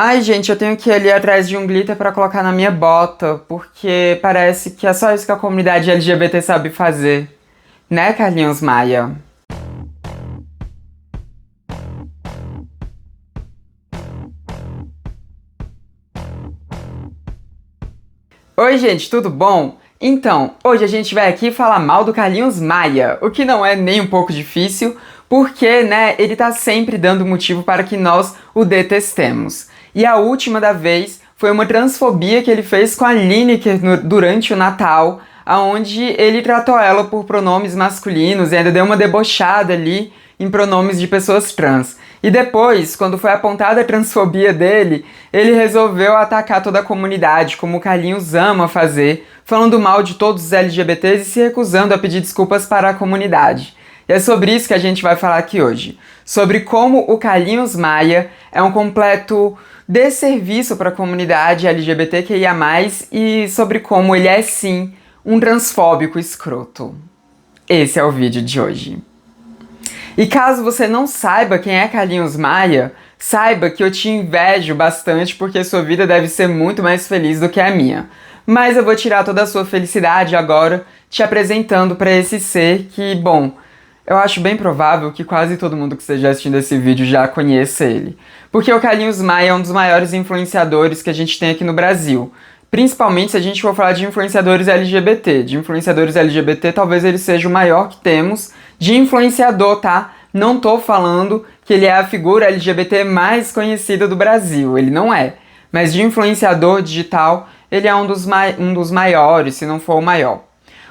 Ai, gente, eu tenho que ir ali atrás de um glitter pra colocar na minha bota, porque parece que é só isso que a comunidade LGBT sabe fazer. Né, Carlinhos Maia? Oi, gente, tudo bom? Então, hoje a gente vai aqui falar mal do Carlinhos Maia, o que não é nem um pouco difícil, porque, né, ele tá sempre dando motivo para que nós o detestemos. E a última da vez foi uma transfobia que ele fez com a Lineker durante o Natal, aonde ele tratou ela por pronomes masculinos e ainda deu uma debochada ali em pronomes de pessoas trans. E depois, quando foi apontada a transfobia dele, ele resolveu atacar toda a comunidade, como o Carlinhos ama fazer, falando mal de todos os LGBTs e se recusando a pedir desculpas para a comunidade. E é sobre isso que a gente vai falar aqui hoje. Sobre como o Carlinhos Maia é um completo desserviço para a comunidade LGBTQIA+, e sobre como ele é, sim, um transfóbico escroto. Esse é o vídeo de hoje. E caso você não saiba quem é Carlinhos Maia, saiba que eu te invejo bastante porque sua vida deve ser muito mais feliz do que a minha. Mas eu vou tirar toda a sua felicidade agora te apresentando para esse ser que, bom, eu acho bem provável que quase todo mundo que esteja assistindo esse vídeo já conheça ele. Porque o Carlinhos Maia é um dos maiores influenciadores que a gente tem aqui no Brasil. Principalmente se a gente for falar de influenciadores LGBT. De influenciadores LGBT, talvez ele seja o maior que temos. De influenciador, tá? Não tô falando que ele é a figura LGBT mais conhecida do Brasil. Ele não é. Mas de influenciador digital, ele é um dos maiores, se não for o maior.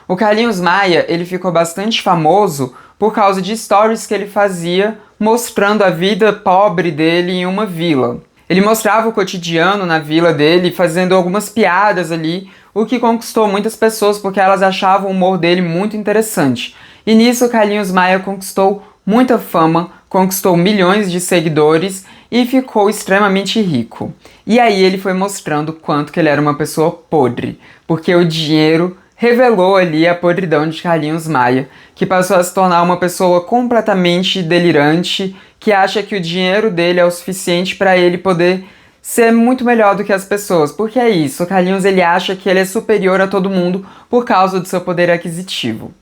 O Carlinhos Maia, ele ficou bastante famoso por causa de stories que ele fazia mostrando a vida pobre dele em uma vila. Ele mostrava o cotidiano na vila dele, fazendo algumas piadas ali, o que conquistou muitas pessoas porque elas achavam o humor dele muito interessante. E nisso o Carlinhos Maia conquistou muita fama, conquistou milhões de seguidores e ficou extremamente rico. E aí ele foi mostrando quanto que ele era uma pessoa podre, porque o dinheiro revelou ali a podridão de Carlinhos Maia, que passou a se tornar uma pessoa completamente delirante, que acha que o dinheiro dele é o suficiente para ele poder ser muito melhor do que as pessoas. Porque é isso, o Carlinhos ele acha que ele é superior a todo mundo por causa do seu poder aquisitivo.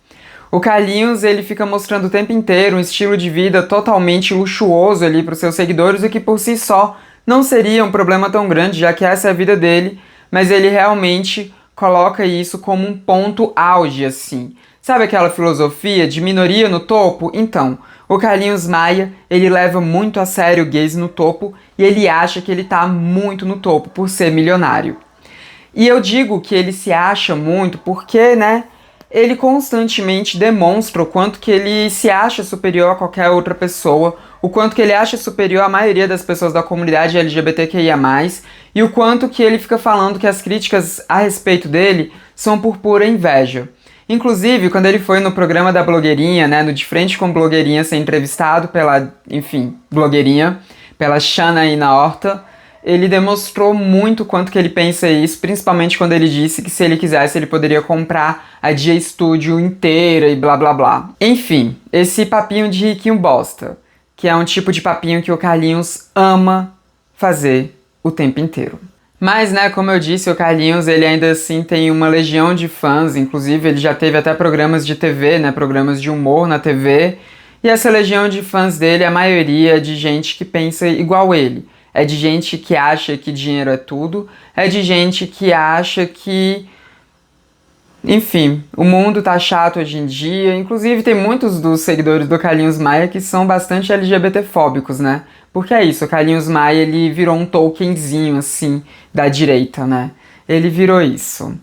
O Carlinhos ele fica mostrando o tempo inteiro um estilo de vida totalmente luxuoso ali para os seus seguidores, o que por si só não seria um problema tão grande, já que essa é a vida dele, mas ele realmente coloca isso como um ponto auge, assim. Sabe aquela filosofia de minoria no topo? Então, o Carlinhos Maia, ele leva muito a sério gays no topo e ele acha que ele tá muito no topo por ser milionário. E eu digo que ele se acha muito porque, né, ele constantemente demonstra o quanto que ele se acha superior a qualquer outra pessoa, o quanto que ele acha superior à maioria das pessoas da comunidade LGBTQIA+, e o quanto que ele fica falando que as críticas a respeito dele são por pura inveja. Inclusive, quando ele foi no programa da blogueirinha, né, no De Frente com Blogueirinha, ser entrevistado pela, enfim, blogueirinha, pela Janaína Horta, ele demonstrou muito quanto que ele pensa isso, principalmente quando ele disse que se ele quisesse ele poderia comprar a Dia Studio inteira e blá blá blá. Enfim, esse papinho de riquinho bosta, que é um tipo de papinho que o Carlinhos ama fazer o tempo inteiro. Mas, né, como eu disse, o Carlinhos, ele ainda assim tem uma legião de fãs, inclusive ele já teve até programas de TV, né, programas de humor na TV, e essa legião de fãs dele, a maioria é de gente que pensa igual ele. É de gente que acha que dinheiro é tudo, é de gente que acha que, enfim, o mundo tá chato hoje em dia. Inclusive tem muitos dos seguidores do Carlinhos Maia que são bastante LGBTfóbicos, né? Porque é isso, o Carlinhos Maia, ele virou um Tolkienzinho, assim, da direita, né? Ele virou isso.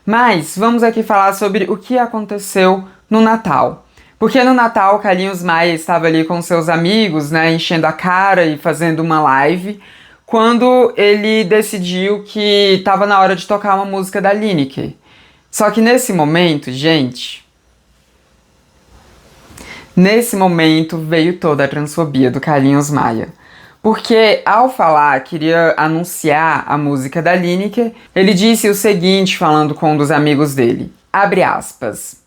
Mas vamos aqui falar sobre o que aconteceu no Natal. Porque no Natal, o Carlinhos Maia estava ali com seus amigos, né, enchendo a cara e fazendo uma live, quando ele decidiu que estava na hora de tocar uma música da Lineker. Só que nesse momento, gente, nesse momento veio toda a transfobia do Carlinhos Maia. Porque ao falar, queria anunciar a música da Lineker, ele disse o seguinte, falando com um dos amigos dele, abre aspas,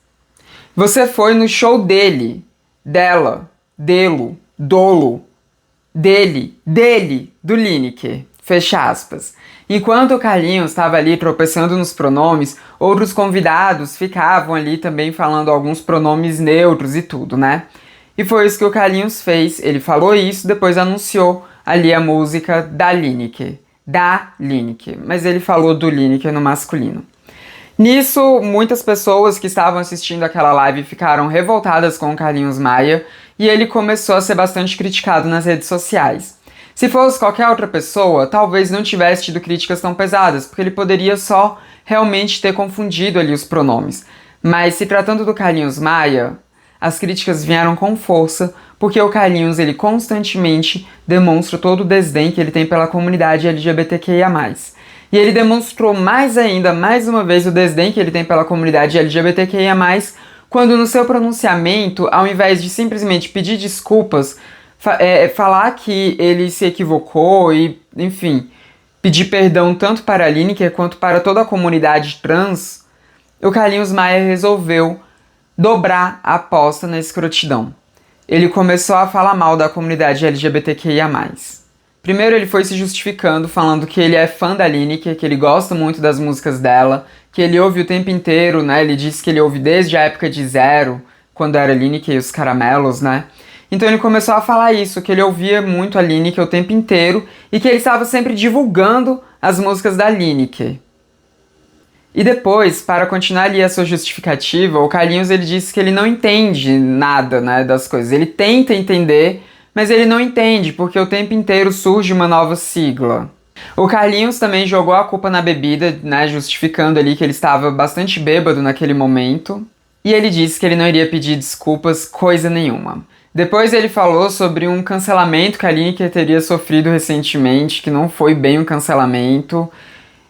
você foi no show dele, dela, delo, dolo, dele, do Lineker. Fecha aspas. Enquanto o Carlinhos estava ali tropeçando nos pronomes, outros convidados ficavam ali também falando alguns pronomes neutros e tudo, né? E foi isso que o Carlinhos fez. Ele falou isso, depois anunciou ali a música da Lineker. Da Lineker. Mas ele falou do Lineker no masculino. Nisso, muitas pessoas que estavam assistindo aquela live ficaram revoltadas com o Carlinhos Maia e ele começou a ser bastante criticado nas redes sociais. Se fosse qualquer outra pessoa, talvez não tivesse tido críticas tão pesadas, porque ele poderia só realmente ter confundido ali os pronomes. Mas se tratando do Carlinhos Maia, as críticas vieram com força, porque o Carlinhos ele constantemente demonstra todo o desdém que ele tem pela comunidade LGBTQIA+. E ele demonstrou mais ainda, mais uma vez, o desdém que ele tem pela comunidade LGBTQIA+, quando no seu pronunciamento, ao invés de simplesmente pedir desculpas, falar que ele se equivocou e, enfim, pedir perdão tanto para a Lineker quanto para toda a comunidade trans, o Carlinhos Maia resolveu dobrar a aposta na escrotidão. Ele começou a falar mal da comunidade LGBTQIA+. Primeiro ele foi se justificando, falando que ele é fã da Lineker, que ele gosta muito das músicas dela, que ele ouve o tempo inteiro, né? Ele disse que ele ouve desde a época de Zero, quando era Lineker e os Caramelos, né? Então ele começou a falar isso, que ele ouvia muito a Lineker o tempo inteiro e que ele estava sempre divulgando as músicas da Lineker. E depois, para continuar ali a sua justificativa, o Carlinhos ele disse que ele não entende nada, né, das coisas. Ele tenta entender, mas ele não entende, porque o tempo inteiro surge uma nova sigla. O Carlinhos também jogou a culpa na bebida, né, justificando ali que ele estava bastante bêbado naquele momento. E ele disse que ele não iria pedir desculpas coisa nenhuma. Depois ele falou sobre um cancelamento que a Lineker teria sofrido recentemente, que não foi bem um cancelamento.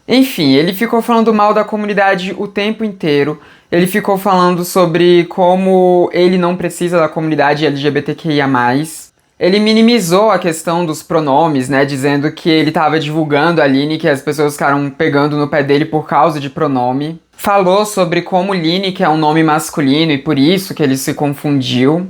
Enfim, ele ficou falando mal da comunidade o tempo inteiro. Ele ficou falando sobre como ele não precisa da comunidade LGBTQIA+. Ele minimizou a questão dos pronomes, né, dizendo que ele estava divulgando a Lineker, que as pessoas ficaram pegando no pé dele por causa de pronome. Falou sobre como Lineker é um nome masculino e por isso que ele se confundiu.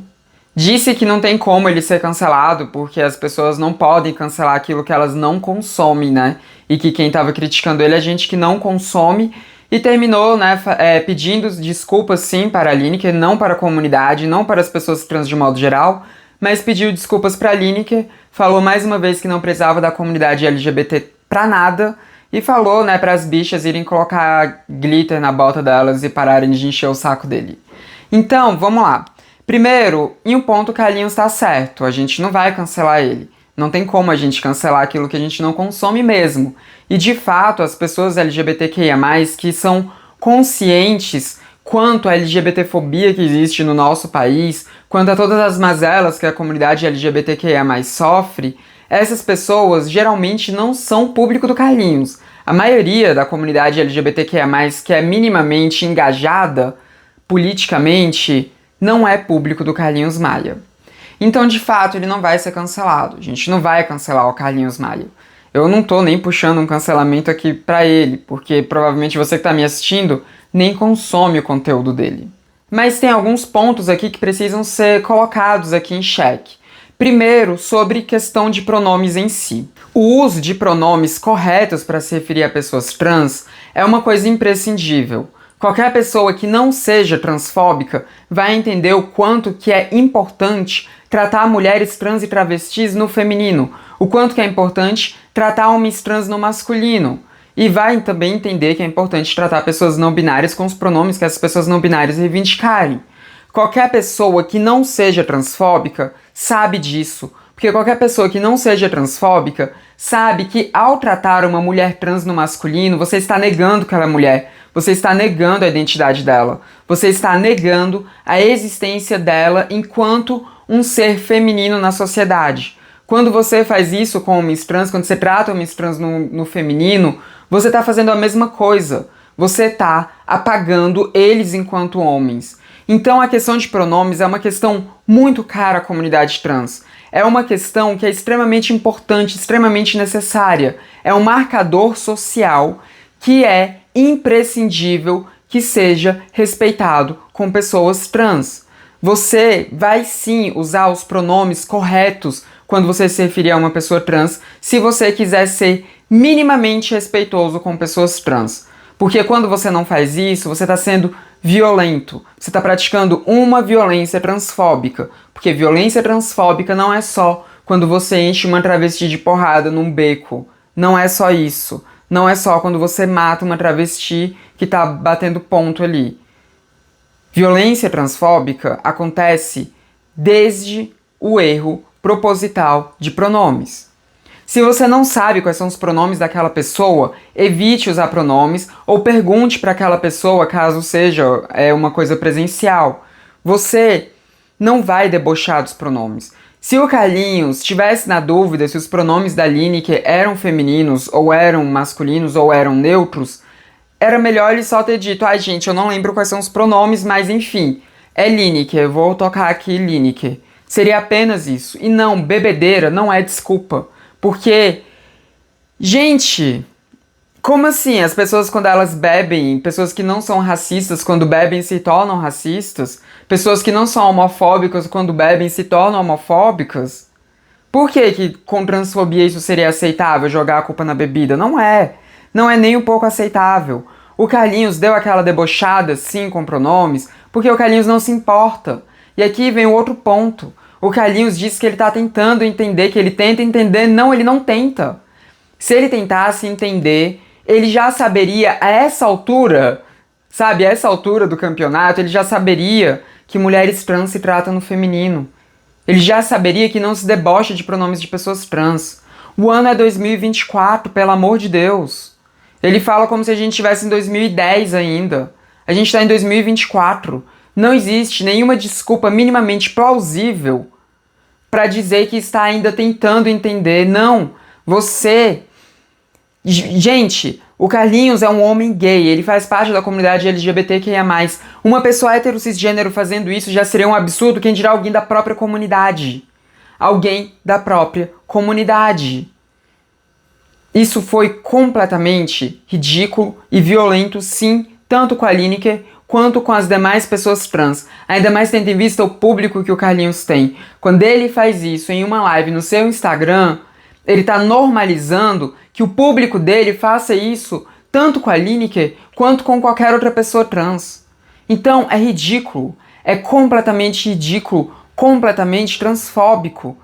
Disse que não tem como ele ser cancelado, porque as pessoas não podem cancelar aquilo que elas não consomem, né? E que quem estava criticando ele é gente que não consome. E terminou, né, pedindo desculpas sim para a Lineker, não para a comunidade, não para as pessoas trans de modo geral, mas pediu desculpas para a Lineker, falou mais uma vez que não precisava da comunidade LGBT pra nada, e falou, né, para as bichas irem colocar glitter na bota delas e pararem de encher o saco dele. Então, vamos lá. Primeiro, em um ponto o Carlinhos tá certo, a gente não vai cancelar ele. Não tem como a gente cancelar aquilo que a gente não consome mesmo. E de fato, as pessoas LGBTQIA+, que são conscientes quanto à LGBTfobia que existe no nosso país, quanto a todas as mazelas que a comunidade LGBTQIA+ sofre, essas pessoas geralmente não são público do Carlinhos. A maioria da comunidade LGBTQIA+, que é minimamente engajada politicamente, não é público do Carlinhos Maia. Então, de fato, ele não vai ser cancelado. A gente não vai cancelar o Carlinhos Maia. Eu não tô nem puxando um cancelamento aqui pra ele, porque provavelmente você que tá me assistindo nem consome o conteúdo dele. Mas tem alguns pontos aqui que precisam ser colocados aqui em xeque. Primeiro, sobre questão de pronomes em si. O uso de pronomes corretos para se referir a pessoas trans é uma coisa imprescindível. Qualquer pessoa que não seja transfóbica vai entender o quanto que é importante tratar mulheres trans e travestis no feminino, o quanto que é importante tratar homens trans no masculino. E vai também entender que é importante tratar pessoas não binárias com os pronomes que as pessoas não binárias reivindicarem. Qualquer pessoa que não seja transfóbica sabe disso, porque qualquer pessoa que não seja transfóbica sabe que ao tratar uma mulher trans no masculino, você está negando que ela é mulher, você está negando a identidade dela, você está negando a existência dela enquanto um ser feminino na sociedade. Quando você faz isso com homens trans, quando você trata homens trans no feminino, você está fazendo a mesma coisa. Você está apagando eles enquanto homens. Então a questão de pronomes é uma questão muito cara à comunidade trans. É uma questão que é extremamente importante, extremamente necessária. É um marcador social que é imprescindível que seja respeitado com pessoas trans. Você vai sim usar os pronomes corretos quando você se referir a uma pessoa trans, se você quiser ser minimamente respeitoso com pessoas trans. Porque quando você não faz isso, você está sendo violento. Você está praticando uma violência transfóbica. Porque violência transfóbica não é só quando você enche uma travesti de porrada num beco. Não é só isso. Não é só quando você mata uma travesti que tá batendo ponto ali. Violência transfóbica acontece desde o erro proposital de pronomes. Se você não sabe quais são os pronomes daquela pessoa, evite usar pronomes ou pergunte para aquela pessoa caso seja uma coisa presencial. Você não vai debochar dos pronomes. Se o Carlinhos estivesse na dúvida se os pronomes da Lineker eram femininos, ou eram masculinos, ou eram neutros, era melhor ele só ter dito: ai gente, eu não lembro quais são os pronomes, mas enfim, é Lineker, vou tocar aqui Lineker. Seria apenas isso. E não, bebedeira não é desculpa. Porque, gente, como assim? As pessoas quando elas bebem, pessoas que não são racistas quando bebem se tornam racistas? Pessoas que não são homofóbicas quando bebem se tornam homofóbicas? Por que com transfobia isso seria aceitável, jogar a culpa na bebida? Não é. Não é nem um pouco aceitável. O Carlinhos deu aquela debochada, sim, com pronomes, porque o Carlinhos não se importa. E aqui vem o outro ponto. O Carlinhos disse que ele tá tentando entender, que ele tenta entender. Não, ele não tenta. Se ele tentasse entender, ele já saberia a essa altura, sabe, a essa altura do campeonato, ele já saberia que mulheres trans se tratam no feminino. Ele já saberia que não se debocha de pronomes de pessoas trans. O ano é 2024, pelo amor de Deus. Ele fala como se a gente estivesse em 2010 ainda. A gente está em 2024. Não existe nenhuma desculpa minimamente plausível para dizer que está ainda tentando entender. Não, você... Gente, o Carlinhos é um homem gay, ele faz parte da comunidade LGBTQIA+. Uma pessoa hétero cisgênero fazendo isso já seria um absurdo, quem dirá alguém da própria comunidade. Alguém da própria comunidade. Isso foi completamente ridículo e violento, sim, tanto com a Lineker quanto com as demais pessoas trans. Ainda mais tendo em vista o público que o Carlinhos tem. Quando ele faz isso em uma live no seu Instagram, ele está normalizando que o público dele faça isso tanto com a Lineker quanto com qualquer outra pessoa trans. Então é ridículo, é completamente ridículo, completamente transfóbico.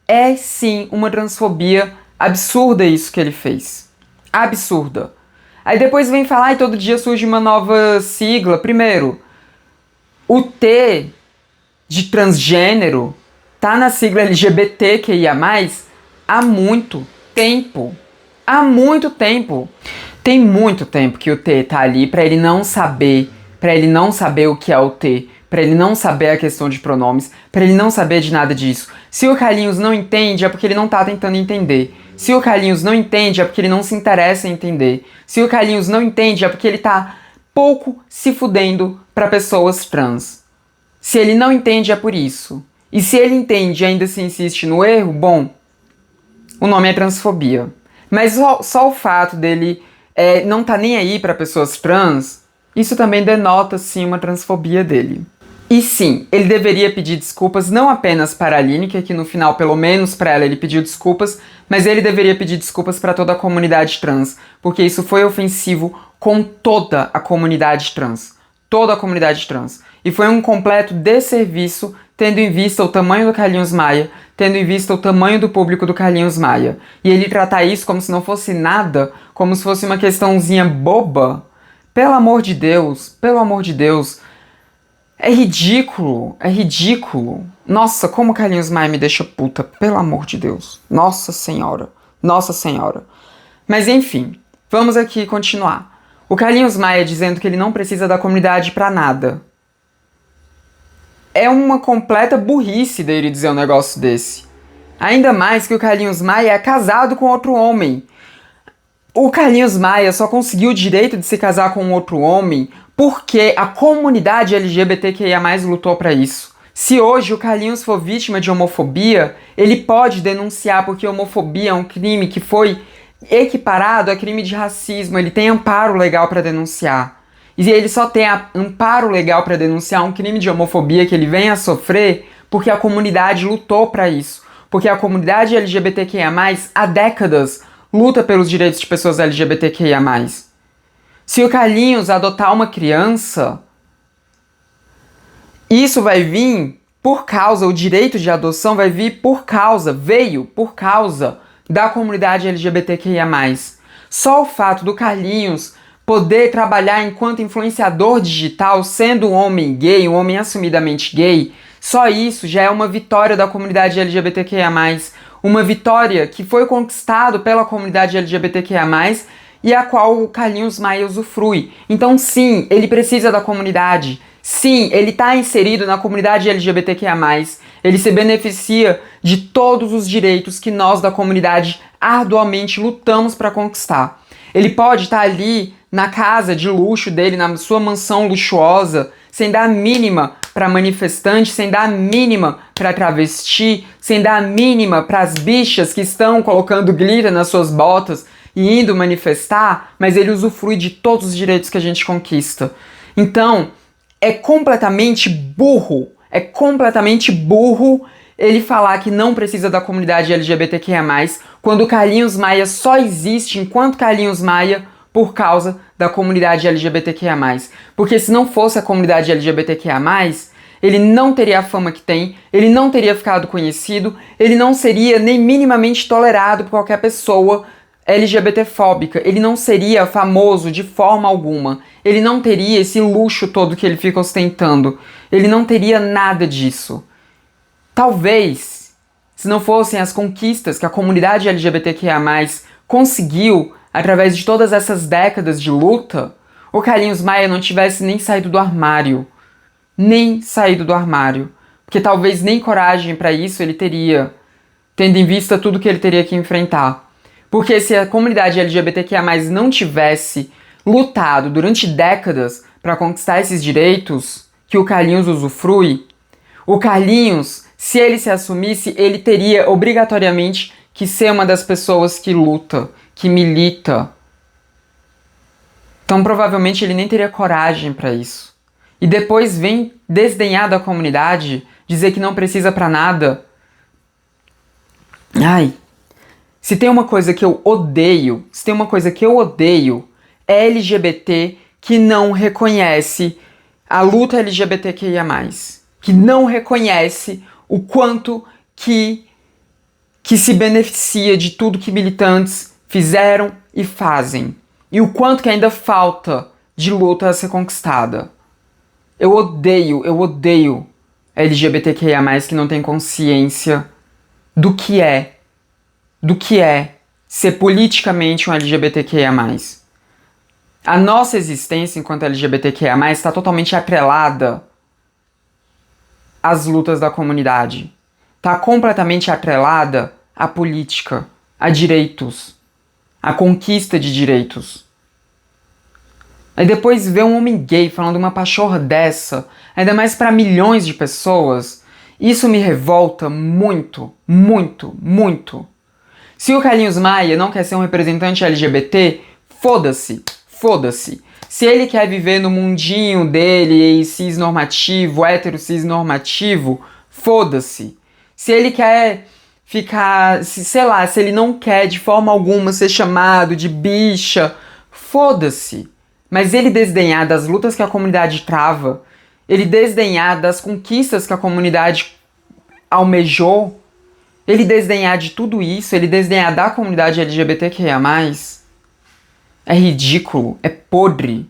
É sim uma transfobia absurda isso que ele fez. Absurda. Aí depois vem falar e todo dia surge uma nova sigla. Primeiro, o T de transgênero tá na sigla LGBTQIA+, há muito tempo. Há muito tempo. Tem muito tempo que o T tá ali pra ele não saber o que é o T, pra ele não saber a questão de pronomes, pra ele não saber de nada disso. Se o Carlinhos não entende, é porque ele não tá tentando entender. Se o Carlinhos não entende, é porque ele não se interessa em entender. Se o Carlinhos não entende, é porque ele tá pouco se fudendo pra pessoas trans. Se ele não entende, é por isso. E se ele entende e ainda se insiste no erro, bom, o nome é transfobia. Mas só o fato dele não tá nem aí pra pessoas trans, isso também denota, sim, uma transfobia dele. E sim, ele deveria pedir desculpas não apenas para a Lineker, que no final, pelo menos para ela, ele pediu desculpas, mas ele deveria pedir desculpas para toda a comunidade trans, porque isso foi ofensivo com toda a comunidade trans. Toda a comunidade trans. E foi um completo desserviço, tendo em vista o tamanho do Carlinhos Maia, tendo em vista o tamanho do público do Carlinhos Maia. E ele tratar isso como se não fosse nada, como se fosse uma questãozinha boba. Pelo amor de Deus, pelo amor de Deus. É ridículo, é ridículo. Nossa, como o Carlinhos Maia me deixa puta, pelo amor de Deus. Nossa Senhora, Nossa Senhora. Mas enfim, vamos aqui continuar. O Carlinhos Maia dizendo que ele não precisa da comunidade pra nada. É uma completa burrice dele dizer um negócio desse. Ainda mais que o Carlinhos Maia é casado com outro homem. O Carlinhos Maia só conseguiu o direito de se casar com outro homem porque a comunidade LGBTQIA+ lutou pra isso. Se hoje o Carlinhos for vítima de homofobia, ele pode denunciar porque homofobia é um crime que foi equiparado a crime de racismo. Ele tem amparo legal pra denunciar. E ele só tem amparo legal pra denunciar um crime de homofobia que ele vem a sofrer porque a comunidade lutou pra isso. Porque a comunidade LGBTQIA+, há décadas, luta pelos direitos de pessoas LGBTQIA+. Se o Carlinhos adotar uma criança, isso vai vir por causa, o direito de adoção veio por causa da comunidade LGBTQIA+. Só o fato do Carlinhos poder trabalhar enquanto influenciador digital, sendo um homem gay, um homem assumidamente gay, só isso já é uma vitória da comunidade LGBTQIA+, uma vitória que foi conquistado pela comunidade LGBTQIA+, e a qual o Carlinhos Maia usufrui. Então sim, ele precisa da comunidade. Sim, ele está inserido na comunidade LGBTQIA+, ele se beneficia de todos os direitos que nós da comunidade arduamente lutamos para conquistar. Ele pode estar ali na casa de luxo dele, na sua mansão luxuosa, sem dar a mínima para manifestante, sem dar a mínima para travesti, sem dar a mínima para as bichas que estão colocando glitter nas suas botas e indo manifestar, mas ele usufrui de todos os direitos que a gente conquista. Então, é completamente burro ele falar que não precisa da comunidade LGBTQIA+, quando o Carlinhos Maia só existe enquanto Carlinhos Maia por causa da comunidade LGBTQIA+. Porque se não fosse a comunidade LGBTQIA+, ele não teria a fama que tem, ele não teria ficado conhecido, ele não seria nem minimamente tolerado por qualquer pessoa LGBTfóbica, ele não seria famoso de forma alguma, ele não teria esse luxo todo que ele fica ostentando, ele não teria nada disso. Talvez, se não fossem as conquistas que a comunidade LGBTQIA+, conseguiu através de todas essas décadas de luta, o Carlinhos Maia não tivesse nem saído do armário. Porque talvez nem coragem para isso ele teria, tendo em vista tudo que ele teria que enfrentar. Porque se a comunidade LGBTQIA+, não tivesse lutado durante décadas para conquistar esses direitos que o Carlinhos usufrui, o Carlinhos, se ele se assumisse, ele teria obrigatoriamente que ser uma das pessoas que luta, que milita. Então provavelmente ele nem teria coragem para isso. E depois vem desdenhar da comunidade, dizer que não precisa para nada. Ai, se tem uma coisa que eu odeio, é LGBT que não reconhece a luta LGBTQIA+, que não reconhece o quanto que se beneficia de tudo que militantes fizeram e fazem, e o quanto que ainda falta de luta a ser conquistada. Eu odeio LGBTQIA+, que não tem consciência do que é ser politicamente um LGBTQIA+. A nossa existência enquanto LGBTQIA+, está totalmente atrelada às lutas da comunidade. Está completamente atrelada à política, a direitos, à conquista de direitos. Aí depois ver um homem gay falando uma pachorra dessa, ainda mais para milhões de pessoas, isso me revolta muito, muito, muito. Se o Carlinhos Maia não quer ser um representante LGBT, foda-se. Se ele quer viver no mundinho dele, cis-normativo, hétero-cis-normativo, foda-se. Se ele quer ficar, sei lá, se ele não quer de forma alguma ser chamado de bicha, foda-se. Mas ele desdenhar das lutas que a comunidade trava, ele desdenhar das conquistas que a comunidade almejou, ele desdenhar de tudo isso, ele desdenhar da comunidade LGBTQIA+, é ridículo, é podre.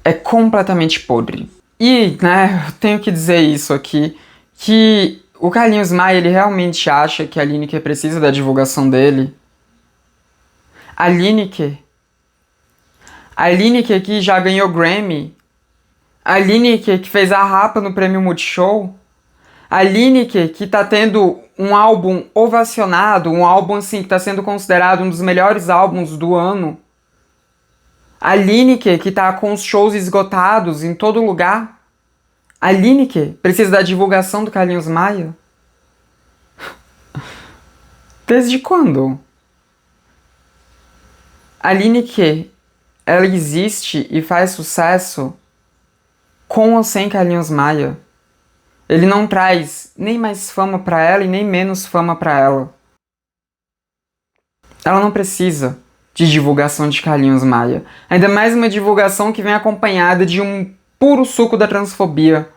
É completamente podre. E, né, eu tenho que dizer isso aqui, que o Carlinhos Maia, ele realmente acha que a Lineker precisa da divulgação dele. A Lineker que já ganhou Grammy. A Lineker que fez a Rapa no Prêmio Multishow. A Lineker que tá tendo um álbum ovacionado, um álbum assim que tá sendo considerado um dos melhores álbuns do ano. A Lineker que tá com os shows esgotados em todo lugar. A Lineker precisa da divulgação do Carlinhos Maia? Desde quando? A Lineker, ela existe e faz sucesso com ou sem Carlinhos Maia. Ele não traz nem mais fama pra ela e nem menos fama pra ela. Ela não precisa de divulgação de Carlinhos Maia. Ainda mais uma divulgação que vem acompanhada de um puro suco da transfobia.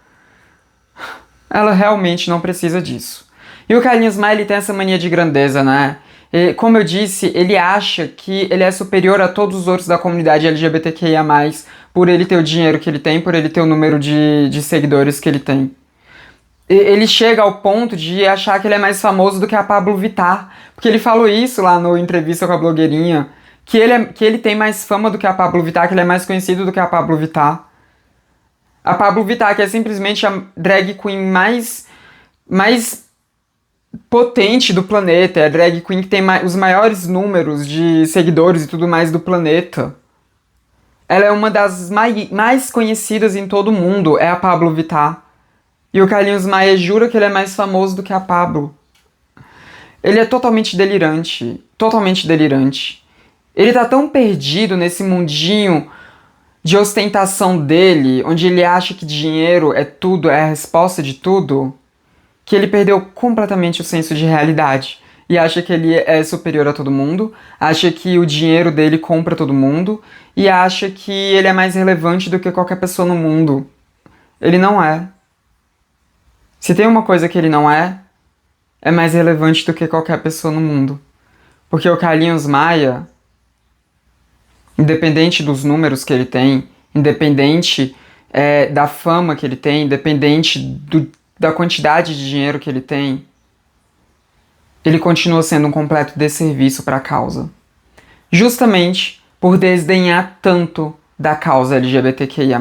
Ela realmente não precisa disso. E o Carlinhos Maia, ele tem essa mania de grandeza, né? E, como eu disse, ele acha que ele é superior a todos os outros da comunidade LGBTQIA+, por ele ter o dinheiro que ele tem, por ele ter o número de seguidores que ele tem. Ele chega ao ponto de achar que ele é mais famoso do que a Pabllo Vittar. Porque ele falou isso lá no Entrevista com a Blogueirinha, que ele tem mais fama do que a Pabllo Vittar, que ele é mais conhecido do que a Pabllo Vittar. A Pabllo Vittar, que é simplesmente a drag queen mais potente do planeta, é a drag queen que tem os maiores números de seguidores e tudo mais do planeta. Ela é uma das mais conhecidas em todo o mundo, é a Pabllo Vittar. E o Carlinhos Maia jura que ele é mais famoso do que a Pabllo. Ele é totalmente delirante, totalmente delirante. Ele tá tão perdido nesse mundinho de ostentação dele, onde ele acha que dinheiro é tudo, é a resposta de tudo, que ele perdeu completamente o senso de realidade. E acha que ele é superior a todo mundo, acha que o dinheiro dele compra todo mundo, e acha que ele é mais relevante do que qualquer pessoa no mundo. Ele não é. Se tem uma coisa que ele não é mais relevante do que qualquer pessoa no mundo. Porque o Carlinhos Maia, independente dos números que ele tem, independente da fama que ele tem, independente da quantidade de dinheiro que ele tem, ele continua sendo um completo desserviço para a causa. Justamente por desdenhar tanto da causa LGBTQIA+.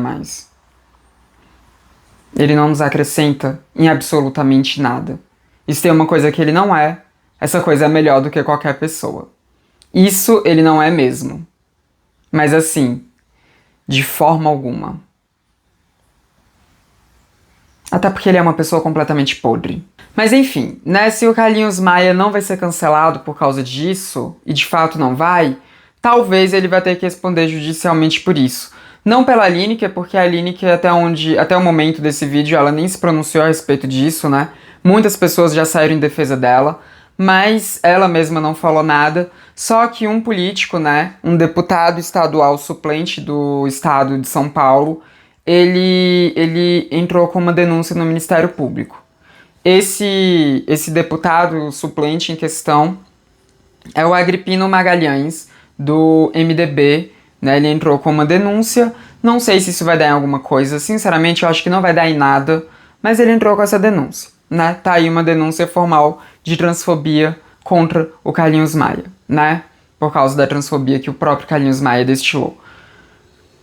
Ele não nos acrescenta em absolutamente nada. E se tem uma coisa que ele não é, essa coisa é melhor do que qualquer pessoa. Isso ele não é mesmo. Mas assim, de forma alguma. Até porque ele é uma pessoa completamente podre. Mas enfim, né, se o Carlinhos Maia não vai ser cancelado por causa disso, e de fato não vai, talvez ele vai ter que responder judicialmente por isso. Não pela Lineker, porque a Lineker, até o momento desse vídeo, ela nem se pronunciou a respeito disso, né? Muitas pessoas já saíram em defesa dela, mas ela mesma não falou nada. Só que um político, né, um deputado estadual suplente do estado de São Paulo, ele entrou com uma denúncia no Ministério Público. Esse deputado suplente em questão é o Agripino Magalhães, do MDB, né? Ele entrou com uma denúncia, não sei se isso vai dar em alguma coisa, sinceramente eu acho que não vai dar em nada, mas ele entrou com essa denúncia, né? Tá aí uma denúncia formal de transfobia contra o Carlinhos Maia, né? Por causa da transfobia que o próprio Carlinhos Maia destilou.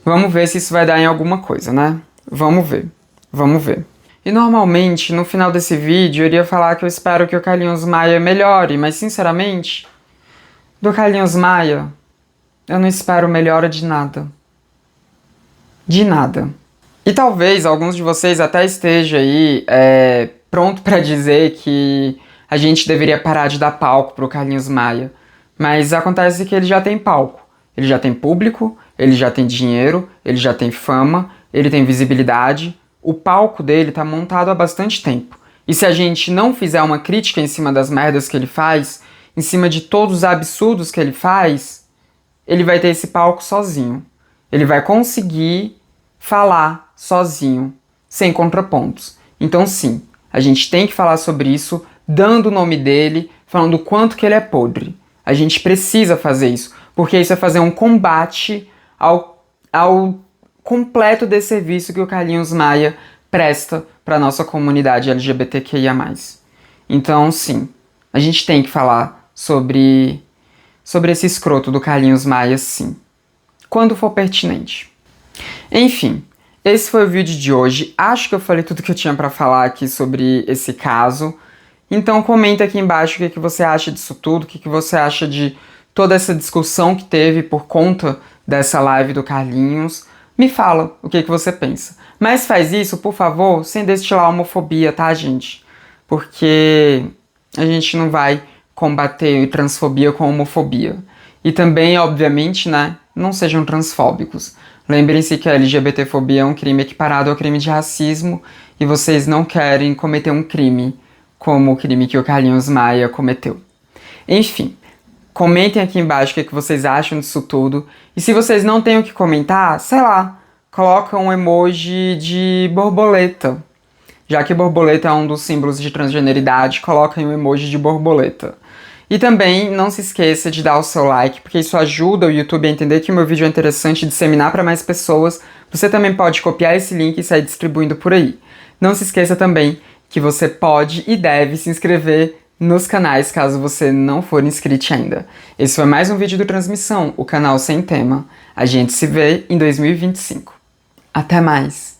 Vamos ver se isso vai dar em alguma coisa, né? Vamos ver. Vamos ver. E normalmente, no final desse vídeo, eu iria falar que eu espero que o Carlinhos Maia melhore, mas sinceramente, do Carlinhos Maia, eu não espero melhora de nada. De nada. E talvez alguns de vocês até estejam aí pronto pra dizer que a gente deveria parar de dar palco pro Carlinhos Maia. Mas acontece que ele já tem palco. Ele já tem público, ele já tem dinheiro, ele já tem fama, ele tem visibilidade. O palco dele tá montado há bastante tempo. E se a gente não fizer uma crítica em cima das merdas que ele faz, em cima de todos os absurdos que ele faz, ele vai ter esse palco sozinho. Ele vai conseguir falar sozinho, sem contrapontos. Então sim, a gente tem que falar sobre isso, dando o nome dele, falando o quanto que ele é podre. A gente precisa fazer isso, porque isso é fazer um combate ao completo desserviço que o Carlinhos Maia presta para nossa comunidade LGBTQIA+. Então sim, a gente tem que falar sobre esse escroto do Carlinhos Maia, sim, quando for pertinente. Enfim, esse foi o vídeo de hoje. Acho que eu falei tudo que eu tinha pra falar aqui sobre esse caso. Então comenta aqui embaixo o que você acha disso tudo, o que você acha de toda essa discussão que teve por conta dessa live do Carlinhos. Me fala o que você pensa. Mas faz isso, por favor, sem destilar homofobia, tá, gente? Porque a gente não vai combater transfobia com homofobia. E também, obviamente, né, não sejam transfóbicos. Lembrem-se que a LGBTfobia é um crime equiparado ao crime de racismo e vocês não querem cometer um crime como o crime que o Carlinhos Maia cometeu. Enfim, Comentem aqui embaixo o que vocês acham disso tudo. E se vocês não têm o que comentar, sei lá, coloca um emoji de borboleta. Já que borboleta é um dos símbolos de transgeneridade, coloquem um emoji de borboleta. E também não se esqueça de dar o seu like, porque isso ajuda o YouTube a entender que o meu vídeo é interessante e disseminar para mais pessoas. Você também pode copiar esse link e sair distribuindo por aí. Não se esqueça também que você pode e deve se inscrever nos canais caso você não for inscrito ainda. Esse foi mais um vídeo do Transmissão, o canal sem tema. A gente se vê em 2025. Até mais!